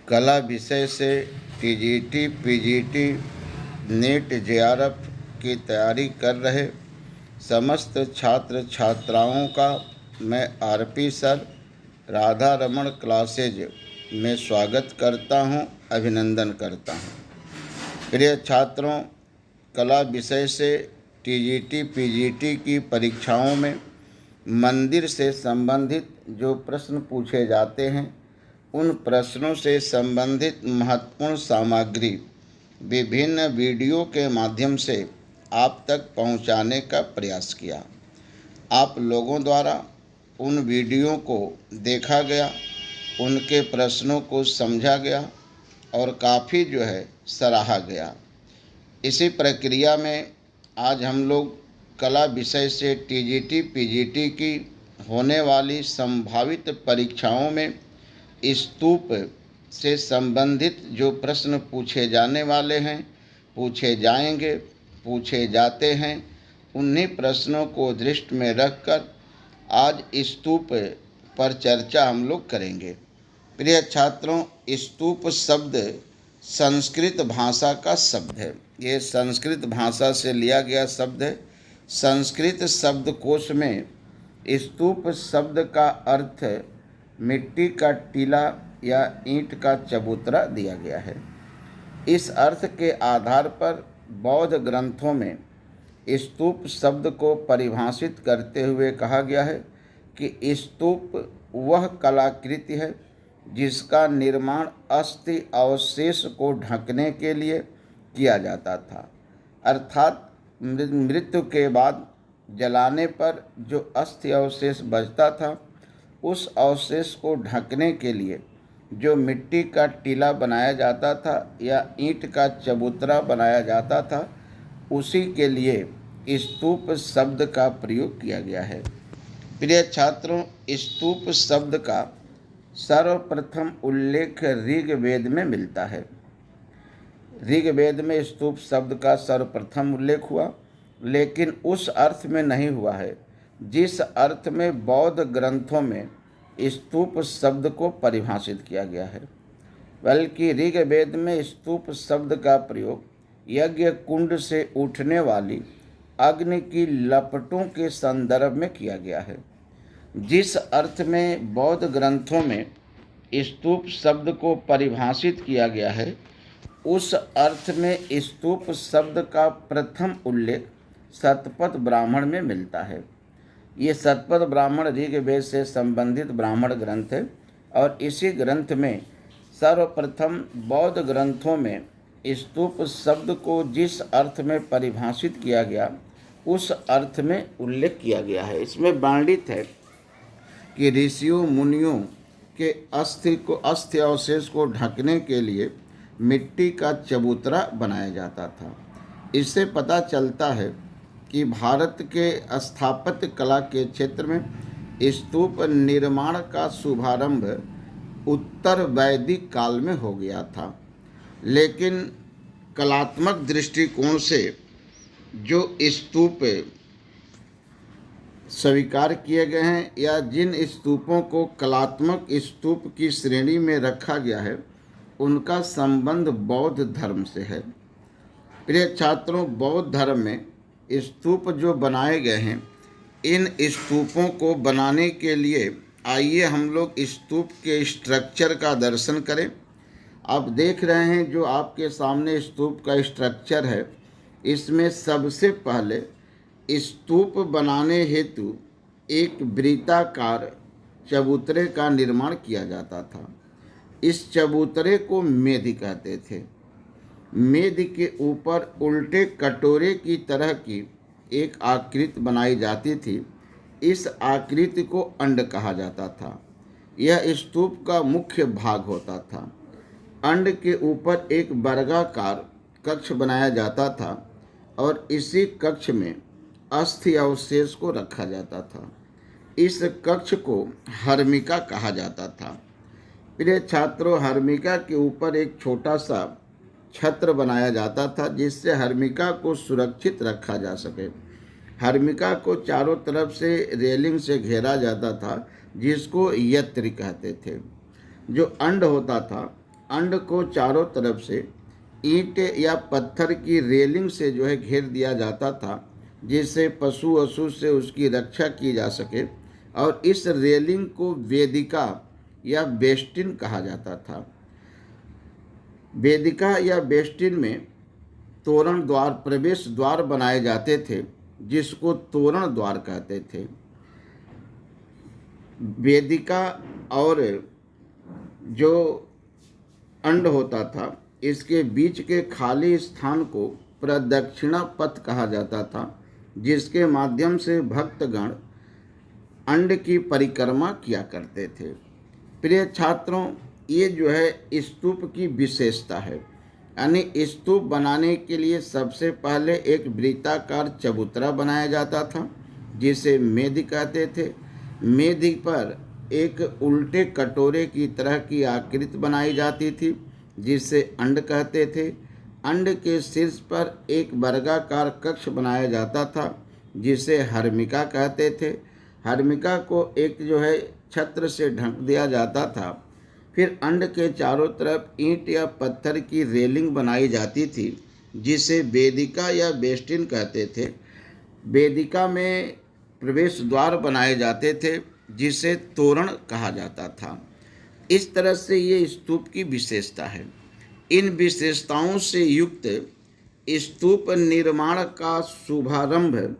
कला विषय से टीजीटी, पीजीटी, नीट, जेआरएफ की तैयारी कर रहे समस्त छात्र छात्राओं का मैं RP sir, Radha Raman classes में स्वागत करता हूं, अभिनंदन करता हूं। प्रिय छात्रों, कला विषय से टीजीटी, पीजीटी की परीक्षाओं में मंदिर से संबंधित जो प्रश्न पूछे जाते हैं, उन प्रश्नों से संबंधित महत्वपूर्ण सामग्री विभिन्न वीडियो के माध्यम से आप तक पहुंचाने का प्रयास किया। आप लोगों द्वारा उन वीडियो को देखा गया, उनके प्रश्नों को समझा गया और काफ़ी सराहा गया। इसी प्रक्रिया में आज हम लोग कला विषय से टीजीटी, पीजीटी की होने वाली संभावित परीक्षाओं में स्तूप से संबंधित जो प्रश्न पूछे जाने वाले हैं, पूछे जाएंगे, पूछे जाते हैं, उन्हीं प्रश्नों को दृष्टि में रखकर आज स्तूप पर चर्चा हम लोग करेंगे। प्रिय छात्रों, स्तूप शब्द संस्कृत भाषा का शब्द है। ये संस्कृत भाषा से लिया गया शब्द है। संस्कृत शब्दकोश में स्तूप शब्द का अर्थ मिट्टी का टीला या ईंट का चबूतरा दिया गया है। इस अर्थ के आधार पर बौद्ध ग्रंथों में स्तूप शब्द को परिभाषित करते हुए कहा गया है कि स्तूप वह कलाकृति है जिसका निर्माण अस्थि अवशेष को ढकने के लिए किया जाता था, अर्थात मृत्यु के बाद जलाने पर जो अस्थि अवशेष बचता था, उस अवशेष को ढकने के लिए जो मिट्टी का टीला बनाया जाता था या ईंट का चबूतरा बनाया जाता था, उसी के लिए स्तूप शब्द का प्रयोग किया गया है। प्रिय छात्रों, स्तूप शब्द का सर्वप्रथम उल्लेख ऋग्वेद में मिलता है। ऋग्वेद में स्तूप शब्द का सर्वप्रथम उल्लेख हुआ, लेकिन उस अर्थ में नहीं हुआ है जिस अर्थ में बौद्ध ग्रंथों में स्तूप शब्द को परिभाषित किया गया है, बल्कि ऋग्वेद में स्तूप शब्द का प्रयोग यज्ञ कुंड से उठने वाली अग्नि की लपटों के संदर्भ में किया गया है। जिस अर्थ में बौद्ध ग्रंथों में स्तूप शब्द को परिभाषित किया गया है, उस अर्थ में स्तूप शब्द का प्रथम उल्लेख शतपथ ब्राह्मण में मिलता है। ये शतपथ ब्राह्मण ऋग्वेद से संबंधित ब्राह्मण ग्रंथ है और इसी ग्रंथ में सर्वप्रथम बौद्ध ग्रंथों में स्तूप शब्द को जिस अर्थ में परिभाषित किया गया, उस अर्थ में उल्लेख किया गया है। इसमें वर्णित है कि ऋषियों मुनियों के अस्थि अवशेष को ढकने के लिए मिट्टी का चबूतरा बनाया जाता था। इससे पता चलता है कि भारत के स्थापत्य कला के क्षेत्र में स्तूप निर्माण का शुभारंभ उत्तर वैदिक काल में हो गया था, लेकिन कलात्मक दृष्टिकोण से जो स्तूप स्वीकार किए गए हैं या जिन स्तूपों को कलात्मक स्तूप की श्रेणी में रखा गया है, उनका संबंध बौद्ध धर्म से है। प्रिय छात्रों, बौद्ध धर्म में स्तूप जो बनाए गए हैं, इन स्तूपों को बनाने के लिए आइए हम लोग स्तूप के स्ट्रक्चर का दर्शन करें। आप देख रहे हैं जो आपके सामने स्तूप का स्ट्रक्चर है, इसमें सबसे पहले स्तूप बनाने हेतु एक वृत्ताकार चबूतरे का निर्माण किया जाता था। इस चबूतरे को मेध कहते थे। मेध के ऊपर उल्टे कटोरे की तरह की एक आकृति बनाई जाती थी। इस आकृति को अंड कहा जाता था। यह स्तूप का मुख्य भाग होता था। अंड के ऊपर एक वर्गाकार कक्ष बनाया जाता था और इसी कक्ष में अस्थि अवशेष को रखा जाता था। इस कक्ष को हर्मिका कहा जाता था। प्रिय छात्रों, हर्मिका के ऊपर एक छोटा सा छत्र बनाया जाता था जिससे हर्मिका को सुरक्षित रखा जा सके। हर्मिका को चारों तरफ से रेलिंग से घेरा जाता था जिसको यत्र कहते थे। जो अंड होता था अंड को चारों तरफ से ईंट या पत्थर की रेलिंग से जो है घेर दिया जाता था, जिससे पशु वशु से उसकी रक्षा की जा सके। और इस रेलिंग को वेदिका या बेस्टिन कहा जाता था। वेदिका या बेस्टिन में तोरण द्वार, प्रवेश द्वार बनाए जाते थे, जिसको तोरण द्वार कहते थे। वेदिका और जो अंड होता था, इसके बीच के खाली स्थान को प्रदक्षिणा पथ कहा जाता था, जिसके माध्यम से भक्तगण अंड की परिक्रमा किया करते थे। प्रिय छात्रों, ये जो है स्तूप की विशेषता है। यानी स्तूप बनाने के लिए सबसे पहले एक वृत्ताकार चबूतरा बनाया जाता था, जिसे मेध कहते थे। मेध पर एक उल्टे कटोरे की तरह की आकृति बनाई जाती थी, जिसे अंड कहते थे। अंड के शीर्ष पर एक वर्गाकार कक्ष बनाया जाता था, जिसे हर्मिका कहते थे। हर्मिका को एक जो है छत्र से ढक दिया जाता था। फिर अंड के चारों तरफ ईंट या पत्थर की रेलिंग बनाई जाती थी, जिसे वेदिका या बेस्टिन कहते थे। वेदिका में प्रवेश द्वार बनाए जाते थे, जिसे तोरण कहा जाता था। इस तरह से ये स्तूप की विशेषता है। इन विशेषताओं से युक्त स्तूप निर्माण का शुभारंभ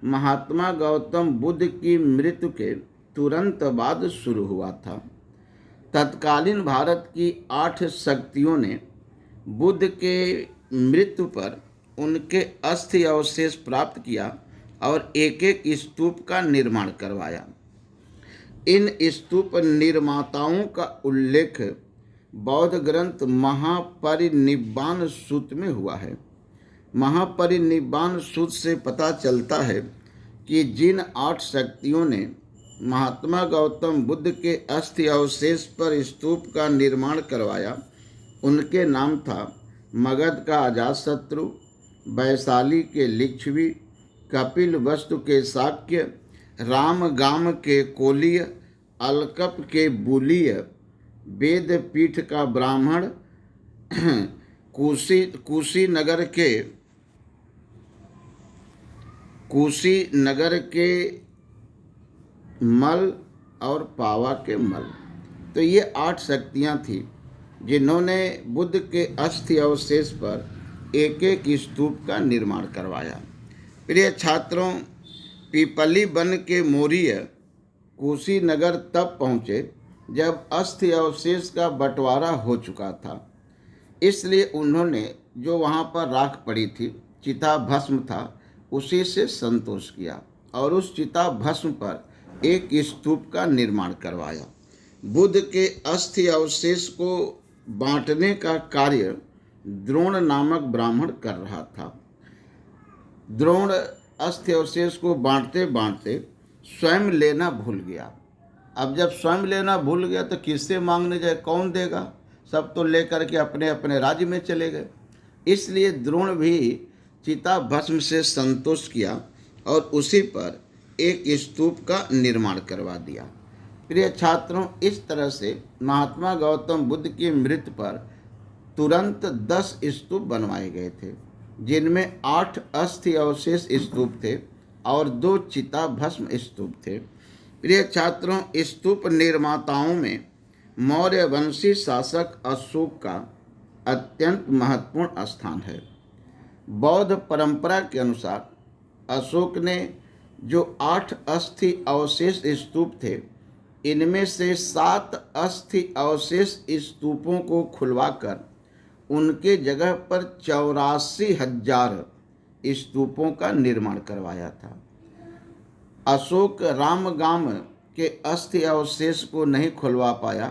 महात्मा गौतम बुद्ध की मृत्यु के तुरंत बाद शुरू हुआ था। तत्कालीन भारत की 8 शक्तियों ने बुद्ध के मृत्यु पर उनके अस्थि अवशेष प्राप्त किया और एक एक स्तूप का निर्माण करवाया। इन स्तूप निर्माताओं का उल्लेख बौद्ध ग्रंथ महापरिनिब्बाण सूत्र में हुआ है। महापरिनिब्बाण सूत्र से पता चलता है कि जिन 8 शक्तियों ने महात्मा गौतम बुद्ध के अस्थि अवशेष पर स्तूप का निर्माण करवाया, उनके नाम था मगध का अजातशत्रु, वैशाली के लिच्छवी, कपिल वस्तु के शाक्य, रामगाम के कोलीय, अलकप के बुलीय, वेदपीठ का ब्राह्मण, कुशीनगर के मल और पावा के मल। तो ये 8 शक्तियाँ थीं जिन्होंने बुद्ध के अस्थि अवशेष पर एक एक स्तूप का निर्माण करवाया। प्रिय छात्रों, पीपली वन के मौर्य कुशीनगर तब पहुँचे जब अस्थि अवशेष का बंटवारा हो चुका था। इसलिए उन्होंने जो वहाँ पर राख पड़ी थी, चिता भस्म था, उसी से संतोष किया और उस चिता भस्म पर एक स्तूप का निर्माण करवाया। बुद्ध के अस्थि अवशेष को बांटने का कार्य द्रोण नामक ब्राह्मण कर रहा था। द्रोण अस्थि अवशेष को बांटते बांटते स्वयं लेना भूल गया। अब जब स्वयं लेना भूल गया तो किससे मांगने जाए, कौन देगा? सब तो लेकर के अपने अपने राज्य में चले गए। इसलिए द्रोण भी चिता भस्म से संतोष किया और उसी पर एक स्तूप का निर्माण करवा दिया। प्रिय छात्रों, इस तरह से महात्मा गौतम बुद्ध की मृत्यु पर तुरंत 10 स्तूप बनवाए गए थे, जिनमें 8 अस्थि अवशेष स्तूप थे और 2 चिता भस्म स्तूप थे। प्रिय छात्रों, स्तूप निर्माताओं में मौर्य वंशी शासक अशोक का अत्यंत महत्वपूर्ण स्थान है। बौद्ध परंपरा के अनुसार अशोक ने जो 8 अस्थि अवशेष स्तूप थे, इनमें से 7 अस्थि अवशेष स्तूपों को खुलवाकर उनके जगह पर 84,000 स्तूपों का निर्माण करवाया था। अशोक रामगाम के अस्थि अवशेष को नहीं खुलवा पाया,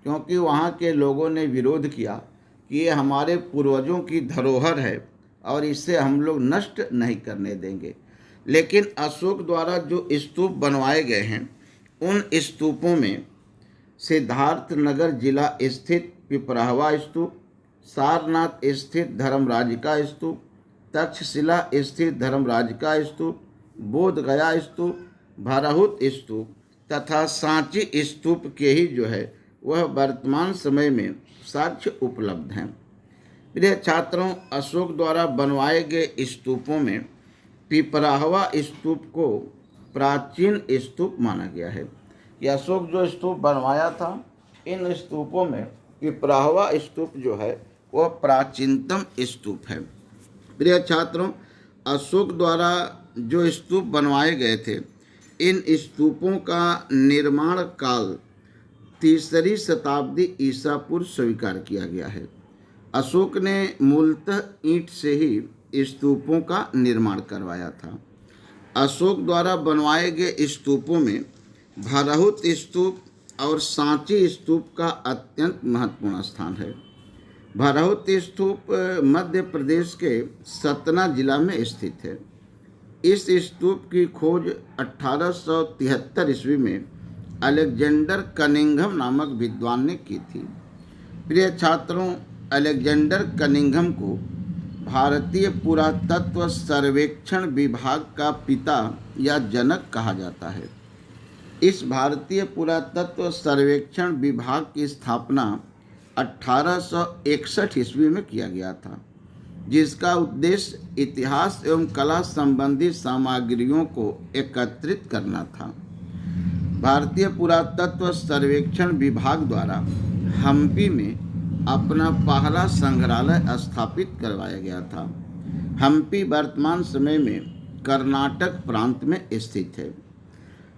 क्योंकि वहाँ के लोगों ने विरोध किया कि ये हमारे पूर्वजों की धरोहर है और इसे हम लोग नष्ट नहीं करने देंगे। लेकिन अशोक द्वारा जो स्तूप बनवाए गए हैं, उन स्तूपों में सिद्धार्थनगर जिला स्थित पिपराहवा स्तूप, सारनाथ स्थित धर्मराज का स्तूप, तक्षशिला स्थित धर्मराज का स्तूप, बोध गया स्तूप, भरहुत स्तूप तथा सांची स्तूप के ही जो है वह वर्तमान समय में साक्ष्य उपलब्ध हैं। प्रिय छात्रों, अशोक द्वारा बनवाए गए स्तूपों में पिपराहवा स्तूप को प्राचीन स्तूप माना गया है। यह अशोक जो स्तूप बनवाया था, इन स्तूपों में पिपराहवा स्तूप जो है वह प्राचीनतम स्तूप है। प्रिय छात्रों, अशोक द्वारा जो स्तूप बनवाए गए थे, इन स्तूपों का निर्माण काल 3री शताब्दी ईसा पूर्व स्वीकार किया गया है। अशोक ने मूलतः ईंट से ही स्तूपों का निर्माण करवाया था। अशोक द्वारा बनवाए गए स्तूपों में भरहुत स्तूप और सांची स्तूप का अत्यंत महत्वपूर्ण स्थान है। भरहुत स्तूप मध्य प्रदेश के सतना जिला में स्थित है। इस स्तूप की खोज 1873 ईस्वी में अलेक्जेंडर कनिंघम नामक विद्वान ने की थी। प्रिय छात्रों, अलेक्जेंडर कनिंघम को भारतीय पुरातत्व सर्वेक्षण विभाग का पिता या जनक कहा जाता है। इस भारतीय पुरातत्व सर्वेक्षण विभाग की स्थापना 1861 ईस्वी में किया गया था, जिसका उद्देश्य इतिहास एवं कला संबंधी सामग्रियों को एकत्रित करना था। भारतीय पुरातत्व सर्वेक्षण विभाग द्वारा हम्पी में अपना पहला संग्रहालय स्थापित करवाया गया था। हम्पी वर्तमान समय में कर्नाटक प्रांत में स्थित है।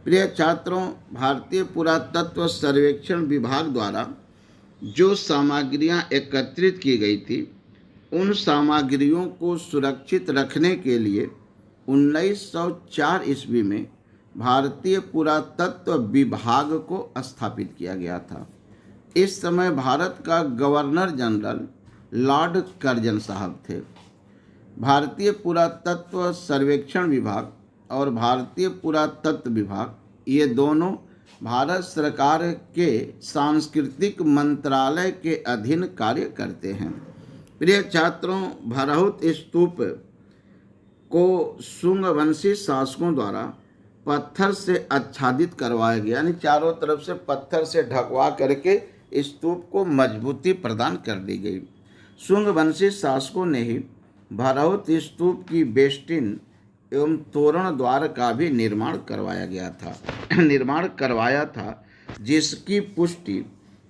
प्रिय छात्रों, भारतीय पुरातत्व सर्वेक्षण विभाग द्वारा जो सामग्रियां एकत्रित की गई थी, उन सामग्रियों को सुरक्षित रखने के लिए 1904 ईस्वी में भारतीय पुरातत्व विभाग को स्थापित किया गया था। इस समय भारत का गवर्नर जनरल लॉर्ड कर्जन साहब थे। भारतीय पुरातत्व सर्वेक्षण विभाग और भारतीय पुरातत्व विभाग, ये दोनों भारत सरकार के सांस्कृतिक मंत्रालय के अधीन कार्य करते हैं। प्रिय छात्रों, भरहुत स्तूप को शुंग वंशी शासकों द्वारा पत्थर से आच्छादित करवाया गया, यानी चारों तरफ से पत्थर से ढकवा करके स्तूप को मजबूती प्रदान कर दी गई। शुंग वंशी शासकों ने ही भरहुत स्तूप की बेस्टिन एवं तोरण द्वार का भी निर्माण करवाया था, जिसकी पुष्टि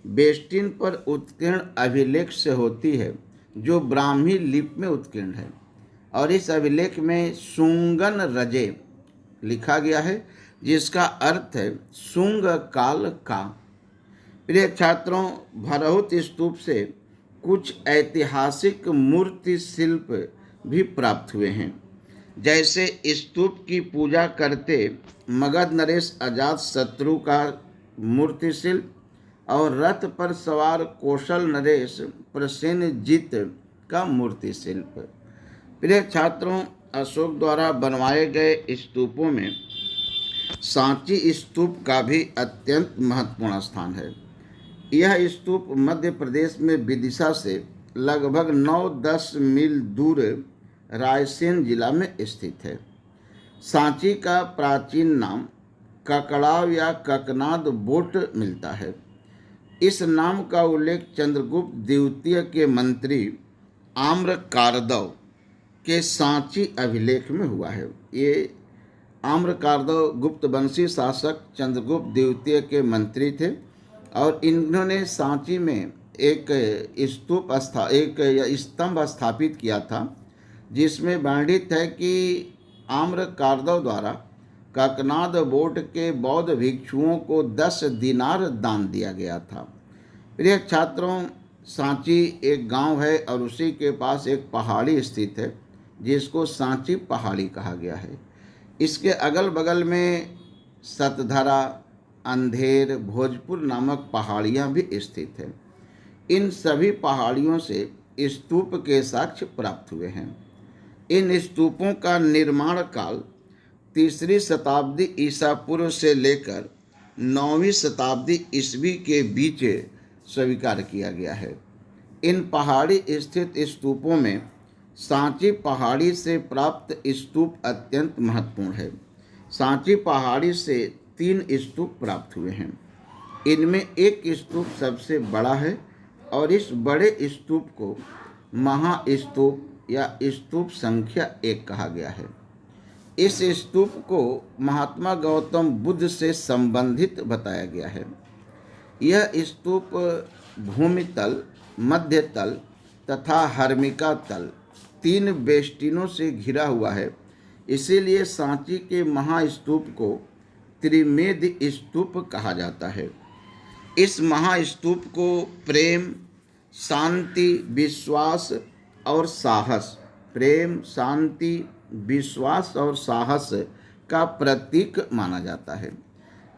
बेस्टिन पर उत्कीर्ण अभिलेख से होती है, जो ब्राह्मी लिपि में उत्कीर्ण है, और इस अभिलेख में शुंगन रजे लिखा गया है, जिसका अर्थ है शुंग काल का। प्रिय छात्रों, भरहुत स्तूप से कुछ ऐतिहासिक मूर्ति शिल्प भी प्राप्त हुए हैं, जैसे स्तूप की पूजा करते मगध नरेश अजात शत्रु का मूर्ति शिल्प और रथ पर सवार कौशल नरेश प्रसेनजीत का मूर्ति शिल्प। प्रिय छात्रों, अशोक द्वारा बनवाए गए स्तूपों में सांची स्तूप का भी अत्यंत महत्वपूर्ण स्थान है। यह स्तूप मध्य प्रदेश में विदिशा से लगभग 9-10 मील दूर रायसेन जिला में स्थित है। सांची का प्राचीन नाम ककड़ाव या ककनाद बोट मिलता है। इस नाम का उल्लेख चंद्रगुप्त द्वितीय के मंत्री आम्रकारदव के सांची अभिलेख में हुआ है। ये आम्रकारदव गुप्त वंशी शासक चंद्रगुप्त द्वितीय के मंत्री थे और इन्होंने सांची में एक स्तंभ स्थापित किया था, जिसमें वर्णित है कि आम्रकारदव द्वारा ककनाद बोट के बौद्ध भिक्षुओं को 10 दिनार दान दिया गया था। प्रिय छात्रों, सांची एक गांव है और उसी के पास एक पहाड़ी स्थित है, जिसको सांची पहाड़ी कहा गया है। इसके अगल बगल में सतधरा, अंधेर, भोजपुर नामक पहाड़ियां भी स्थित हैं। इन सभी पहाड़ियों से स्तूप के साक्ष्य प्राप्त हुए हैं। इन स्तूपों का निर्माण काल 3री शताब्दी ईसा पूर्व से लेकर 9वीं शताब्दी ईस्वी के बीच स्वीकार किया गया है। इन पहाड़ी स्थित स्तूपों में सांची पहाड़ी से प्राप्त स्तूप अत्यंत महत्वपूर्ण है। सांची पहाड़ी से 3 स्तूप प्राप्त हुए हैं। इनमें एक स्तूप सबसे बड़ा है और इस बड़े स्तूप को महास्तूप या स्तूप संख्या 1 कहा गया है। इस स्तूप को महात्मा गौतम बुद्ध से संबंधित बताया गया है। यह स्तूप भूमि तल, मध्य तल तथा हर्मिका तल 3 बेष्टिनों से घिरा हुआ है। इसीलिए सांची के महास्तूप को त्रिमेद स्तूप कहा जाता है। इस महास्तूप को प्रेम, शांति, विश्वास और साहस, प्रेम, शांति, विश्वास और साहस का प्रतीक माना जाता है।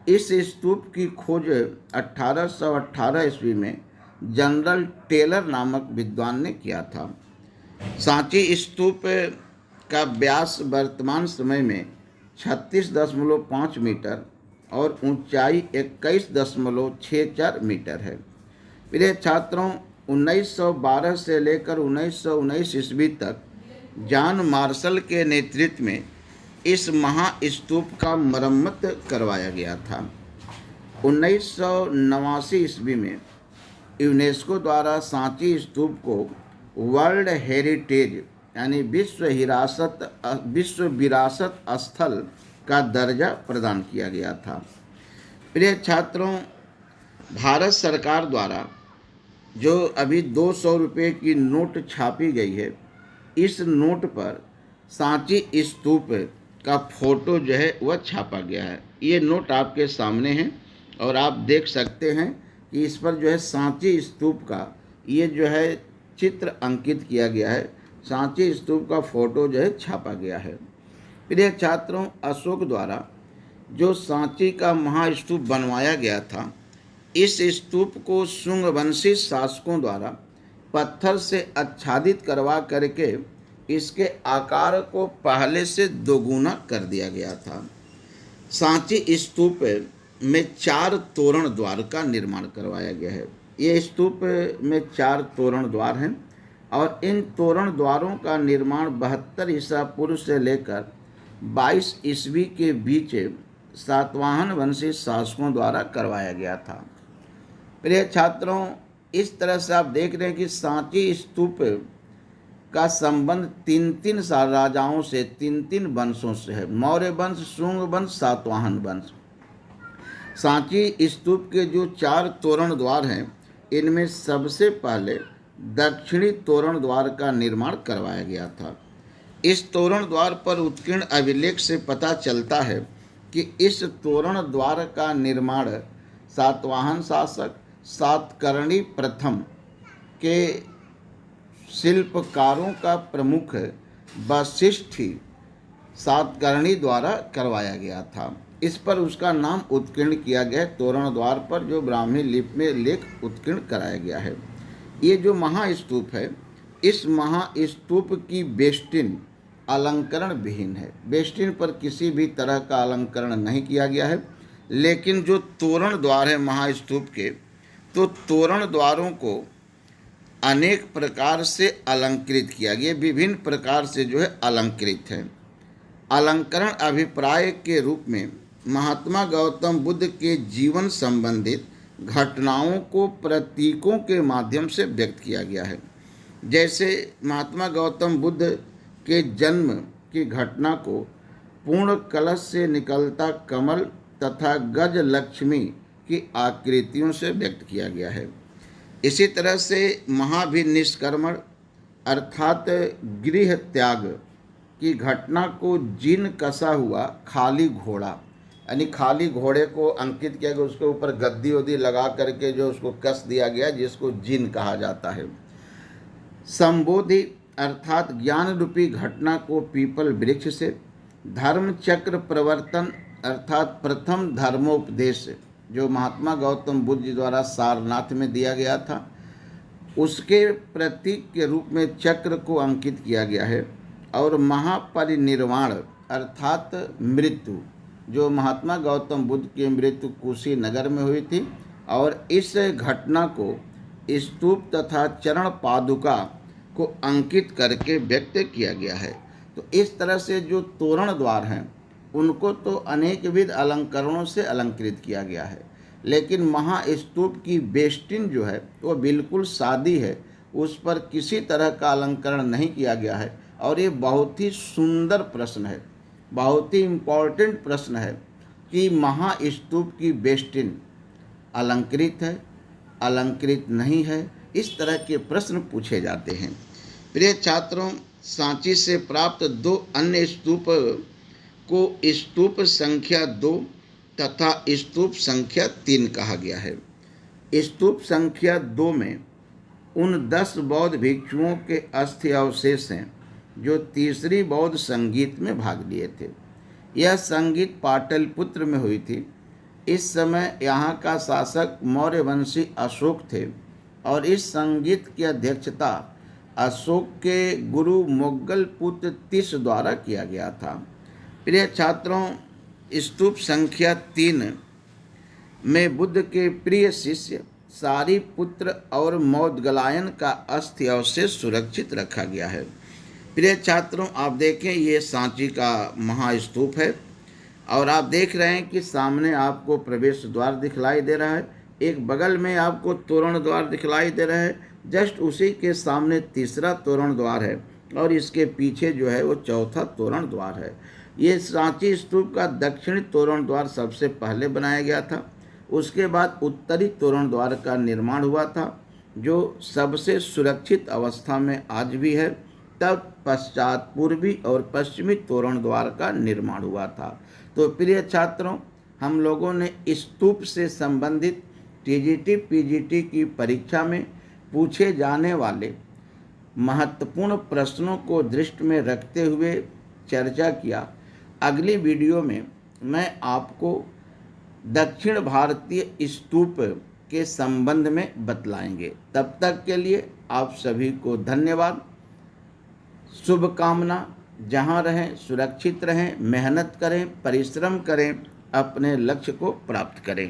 इस स्तूप की खोज 1818 ईस्वी में जनरल टेलर नामक विद्वान ने किया था। सांची स्तूप का व्यास वर्तमान समय में 36.5 मीटर और ऊंचाई 21.64 मीटर है। प्रिय छात्रों, 1912 से लेकर 1919 ईस्वी तक जॉन मार्शल के नेतृत्व में इस महास्तूप का मरम्मत करवाया गया था। 1989 ईस्वी में यूनेस्को द्वारा सांची स्तूप को वर्ल्ड हेरिटेज यानी विश्व विरासत स्थल का दर्जा प्रदान किया गया था। प्रिय छात्रों, भारत सरकार द्वारा जो अभी 200 रुपये की नोट छापी गई है, इस नोट पर सांची स्तूप का फोटो जो है वह छापा गया है। ये नोट आपके सामने है और आप देख सकते हैं कि इस पर जो है सांची स्तूप का ये जो है चित्र अंकित किया गया है। सांची स्तूप का फोटो जो है छापा गया है। प्रिय छात्रों, अशोक द्वारा जो सांची का महास्तूप बनवाया गया था, इस स्तूप को शुंगवंशी शासकों द्वारा पत्थर से आच्छादित करवा करके इसके आकार को पहले से दोगुना कर दिया गया था। सांची स्तूप में 4 तोरण द्वार का निर्माण करवाया गया है। ये स्तूप में 4 तोरण द्वार हैं और इन तोरण द्वारों का निर्माण 72 ईसा पूर्व से लेकर 22 ईस्वी के बीच सातवाहन वंशी शासकों द्वारा करवाया गया था। प्रिय छात्रों, इस तरह से आप देख रहे हैं कि सांची स्तूप का संबंध 3 राजाओं से, 3 वंशों से है। मौर्य वंश, शुंग वंश, सातवाहन वंश। सांची स्तूप के जो 4 तोरण द्वार हैं, इनमें सबसे पहले दक्षिणी तोरण द्वार का निर्माण करवाया गया था। इस तोरण द्वार पर उत्कीर्ण अभिलेख से पता चलता है कि इस तोरण द्वार का निर्माण सातवाहन शासक सातकर्णी प्रथम के शिल्पकारों का प्रमुख वशिष्ठी सातकर्णी द्वारा करवाया गया था। इस पर उसका नाम उत्कीर्ण किया गया। तोरण द्वार पर जो ब्राह्मी लिपि में लेख उत्कीर्ण कराया गया है। ये जो महास्तूप है, इस महास्तूप की बेष्टिन अलंकरण विहीन है। बेष्टिन पर किसी भी तरह का अलंकरण नहीं किया गया है। लेकिन जो तोरण द्वार है महास्तूप के, तो तोरण द्वारों को अनेक प्रकार से अलंकृत किया गया, विभिन्न प्रकार से जो है अलंकृत है। अलंकरण अभिप्राय के रूप में महात्मा गौतम बुद्ध के जीवन संबंधित घटनाओं को प्रतीकों के माध्यम से व्यक्त किया गया है। जैसे महात्मा गौतम बुद्ध के जन्म की घटना को पूर्ण कलश से निकलता कमल तथा गज लक्ष्मी की आकृतियों से व्यक्त किया गया है। इसी तरह से महाभिनिष्क्रमण अर्थात गृह त्याग की घटना को जिन कसा हुआ खाली घोड़ा, यानी खाली घोड़े को अंकित किया गया, उसके ऊपर गद्दी वद्दी लगा करके जो उसको कस दिया गया, जिसको जिन कहा जाता है। संबोधि अर्थात ज्ञान रूपी घटना को पीपल वृक्ष से, धर्म चक्र प्रवर्तन अर्थात प्रथम धर्मोपदेश जो महात्मा गौतम बुद्ध जी द्वारा सारनाथ में दिया गया था, उसके प्रतीक के रूप में चक्र को अंकित किया गया है। और महापरिनिर्वाण अर्थात मृत्यु, जो महात्मा गौतम बुद्ध की मृत्यु कुशीनगर में हुई थी, और इस घटना को स्तूप तथा चरण पादुका को अंकित करके व्यक्त किया गया है। तो इस तरह से जो तोरण द्वार हैं, उनको तो अनेक विध अलंकरणों से अलंकृत किया गया है। लेकिन महास्तूप की बेस्टिन जो है वो बिल्कुल सादी है, उस पर किसी तरह का अलंकरण नहीं किया गया है। और ये बहुत ही सुंदर प्रश्न है, बहुत ही इम्पोर्टेंट प्रश्न है कि महास्तूप की बेस्टिन अलंकृत है, अलंकृत नहीं है, इस तरह के प्रश्न पूछे जाते हैं। प्रिय छात्रों, सांची से प्राप्त दो अन्य स्तूप को स्तूप संख्या 2 तथा स्तूप संख्या 3 कहा गया है। स्तूप संख्या 2 में उन 10 बौद्ध भिक्षुओं के अस्थि अवशेष हैं जो तीसरी बौद्ध संगीत में भाग लिए थे। यह संगीत पाटलिपुत्र में हुई थी। इस समय यहाँ का शासक मौर्यवंशी अशोक थे और इस संगीत की अध्यक्षता अशोक के गुरु मोगल पुत्र तिस द्वारा किया गया था। प्रिय छात्रों, स्तूप संख्या 3 में बुद्ध के प्रिय शिष्य सारिपुत्र और मौदगलायन का अस्थि अवशेष सुरक्षित रखा गया है। प्रिय छात्रों, आप देखें ये सांची का महास्तूप है और आप देख रहे हैं कि सामने आपको प्रवेश द्वार दिखलाई दे रहा है, एक बगल में आपको तोरण द्वार दिखलाई दे रहा है, जस्ट उसी के सामने तीसरा तोरण द्वार है और इसके पीछे जो है वो चौथा तोरण द्वार है। ये सांची स्तूप का दक्षिणी तोरण द्वार सबसे पहले बनाया गया था। उसके बाद उत्तरी तोरण द्वार का निर्माण हुआ था जो सबसे सुरक्षित अवस्था में आज भी है। तब पश्चात पूर्वी और पश्चिमी तोरण द्वार का निर्माण हुआ था। तो प्रिय छात्रों, हम लोगों ने स्तूप से संबंधित टीजीटी पीजीटी की परीक्षा में पूछे जाने वाले महत्वपूर्ण प्रश्नों को दृष्टि में रखते हुए चर्चा किया। अगली वीडियो में मैं आपको दक्षिण भारतीय स्तूप के संबंध में बतलाएंगे। तब तक के लिए आप सभी को धन्यवाद, शुभकामना। जहाँ रहें सुरक्षित रहें, मेहनत करें, परिश्रम करें, अपने लक्ष्य को प्राप्त करें।